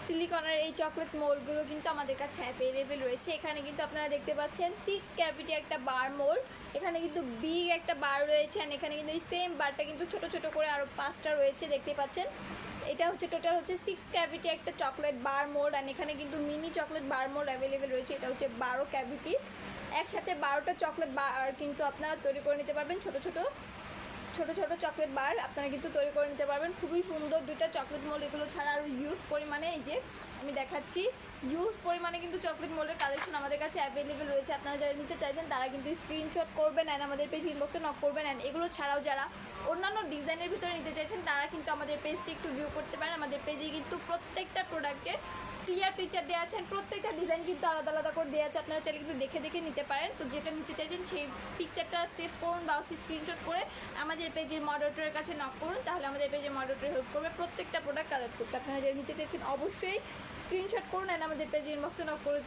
সিলিকনের এই চকলেট মোল্ডগুলো কিন্তু আমাদের কাছে অ্যাভেলেবেল রয়েছে। এখানে কিন্তু আপনারা দেখতে পাচ্ছেন 6 ক্যাভিটি একটা বার মোল্ড, এখানে কিন্তু বিগ একটা বার রয়েছে। অ্যান্ড এখানে কিন্তু এই সেম বারটা কিন্তু ছোট ছোট করে আরও 5টা রয়েছে, দেখতে পাচ্ছেন। এটা হচ্ছে টোটাল হচ্ছে 6 ক্যাভিটি একটা চকলেট বার মোল্ড। অ্যান্ড এখানে কিন্তু mini chocolate bar mould available রয়েছে। এটা হচ্ছে 12 ক্যাভিটি, একসাথে 12টা চকলেট বার কিন্তু আপনারা তৈরি করে নিতে পারবেন। ছোট ছোট চকলেট বার আপনারা কিন্তু তৈরি করে নিতে পারবেন। খুবই সুন্দর দুইটা চকলেট মোল্ড। এগুলো ছাড়া আরও ইউজ পরিমাণে, এই যে আমি দেখাচ্ছি, ইউজ পরিমাণে কিন্তু চকলেট মোল্ডের কালেকশন আমাদের কাছে অ্যাভেলেবেল রয়েছে। আপনারা যারা নিতে চাইছেন তারা কিন্তু স্ক্রিনশট করবেন অ্যান্ড আমাদের পেজ ইনবক্সে নক করবেন। অ্যান্ড এগুলো ছাড়াও যারা অন্যান্য ডিজাইনের ভিতরে নিতে চাইছেন তারা কিন্তু আমাদের পেজটি একটু ভিউ করতে পারেন। আমাদের পেজে কিন্তু প্রত্যেকটা প্রোডাক্টের ক্লিয়ার পিকচার দেওয়া আছে, প্রত্যেকটা ডিজাইন কিন্তু আলাদা আলাদা করে দেওয়া আছে। আপনারা চাইলে কিন্তু দেখে দেখে নিতে পারেন। তো যেটা নিতে চাইছেন সেই পিকচারটা সেভ করুন বা স্ক্রিনশট করে আমাদের পেজের মডারেটরের কাছে নক করুন, তাহলে আমাদের পেজের মডারেটর হেল্প করবে প্রত্যেকটা প্রোডাক্ট কালেক্ট করতে। আপনারা যেটা নিতে চাইছেন অবশ্যই স্ক্রিনশট করুন অ্যান্ড আমাদের পেজের ইনবক্সে নক করে